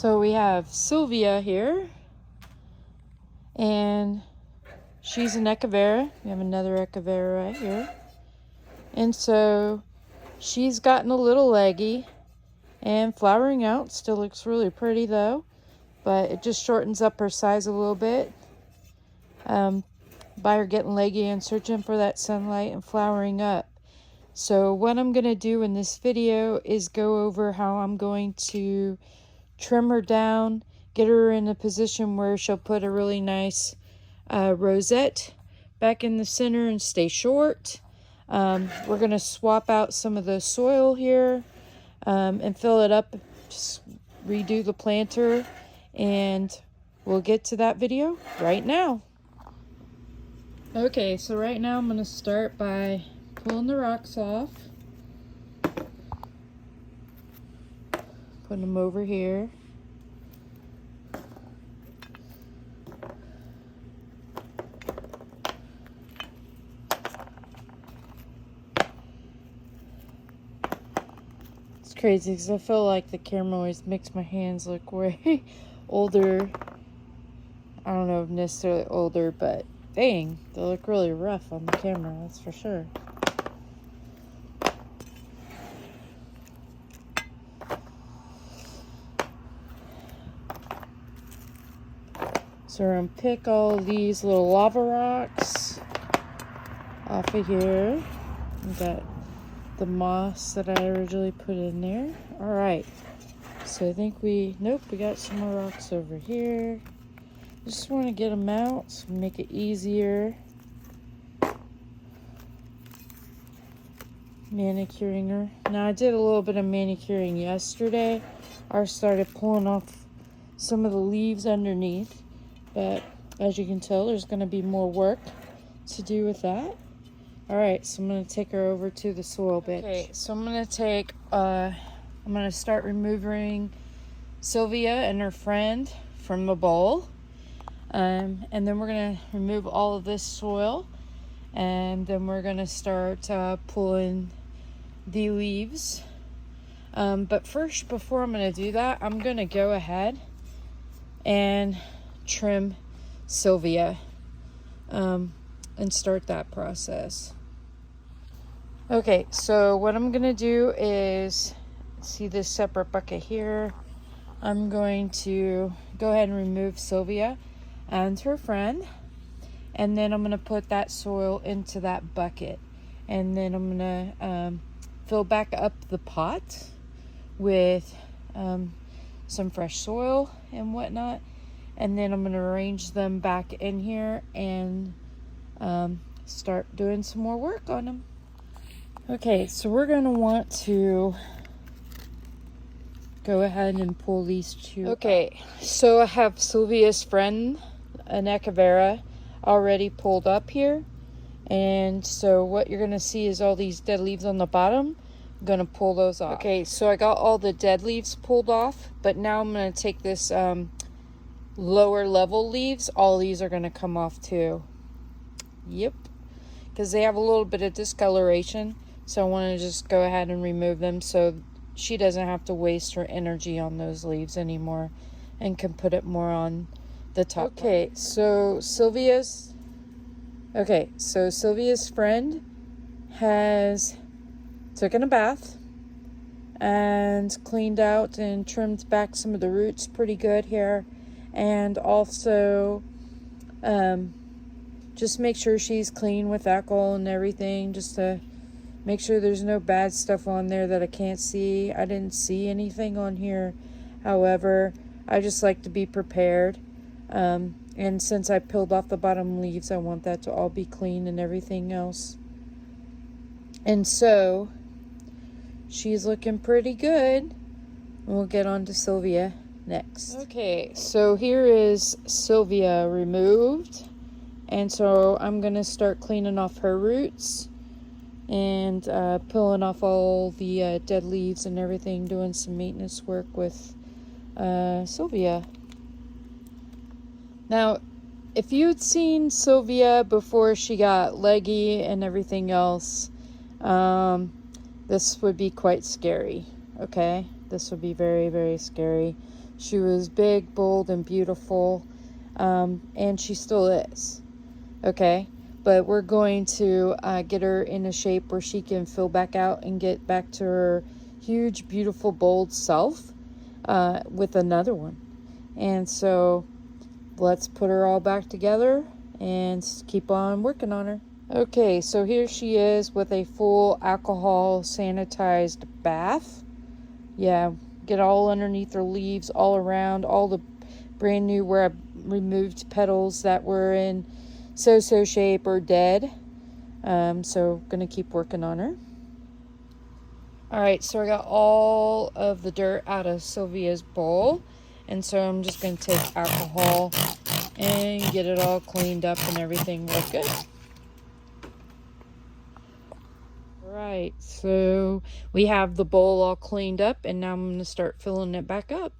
So we have Silvia here, and she's an Echeveria. We have another Echeveria right here. And so she's gotten a little leggy and flowering out. Still looks really pretty though, but it just shortens up her size a little bit. By her getting leggy and searching for that sunlight and flowering up. So what I'm going to do in this video is go over how I'm going to trim her down, get her in a position where she'll put a really nice rosette back in the center and stay short. We're going to swap out some of the soil here and fill it up, just redo the planter, and we'll get to that video right now. Okay, so right now I'm going to start by pulling the rocks off, putting them over here. It's crazy because I feel like the camera always makes my hands look way older. I don't know if necessarily older, but dang, they look really rough on the camera, that's for sure. So we're going to pick all of these little lava rocks off of here. We got the moss that I originally put in there. Alright, so I think we got some more rocks over here. Just want to get them out so make it easier. Manicuring her. Now I did a little bit of manicuring yesterday. I started pulling off some of the leaves underneath, but as you can tell, there's going to be more work to do with that. Alright, so I'm going to take her over to the soil bench. Okay, so I'm going to start removing Silvia and her friend from the bowl. And then we're going to remove all of this soil, and then we're going to start pulling the leaves. But first, before I'm going to do that, I'm going to go ahead and trim Silvia and start that process. Okay, so what I'm going to do is, see this separate bucket here, I'm going to go ahead and remove Silvia and her friend, and then I'm going to put that soil into that bucket, and then I'm going to fill back up the pot with some fresh soil and whatnot, and then I'm going to arrange them back in here and start doing some more work on them. Okay, so we're going to want to go ahead and pull these two. Okay, so I have Silvia's friend, an Echeveria, already pulled up here, and so what you're going to see is all these dead leaves on the bottom. I'm going to pull those off. Okay, so I got all the dead leaves pulled off, but now I'm going to take this lower level leaves. All these are going to come off too. Yep, because they have a little bit of discoloration, so I want to just go ahead and remove them so she doesn't have to waste her energy on those leaves anymore and can put it more on the top. Okay, so Silvia's friend has taken a bath and cleaned out and trimmed back some of the roots pretty good here, and also just make sure she's clean with alcohol and everything, just to make sure there's no bad stuff on there that I can't see. I didn't see anything on here. However, I just like to be prepared. And since I peeled off the bottom leaves, I want that to all be clean and everything else. And so, she's looking pretty good. We'll get on to Silvia next. Okay, so here is Silvia removed. And so I'm going to start cleaning off her roots and pulling off all the dead leaves and everything, doing some maintenance work with Silvia. Now, if you'd seen Silvia before she got leggy and everything else, this would be quite scary, okay? This would be very, very scary. She was big, bold, and beautiful, and she still is. Okay, but we're going to get her in a shape where she can fill back out and get back to her huge, beautiful, bold self with another one. And so let's put her all back together and keep on working on her. Okay, so here she is with a full alcohol sanitized bath. Yeah, get all underneath her leaves, all around, all the brand new where I removed petals that were in so-so shape or dead. So gonna keep working on her. All right, so I got all of the dirt out of Silvia's bowl, and so I'm just gonna take alcohol and get it all cleaned up and everything real good. Right, so we have the bowl all cleaned up, and now I'm going to start filling it back up.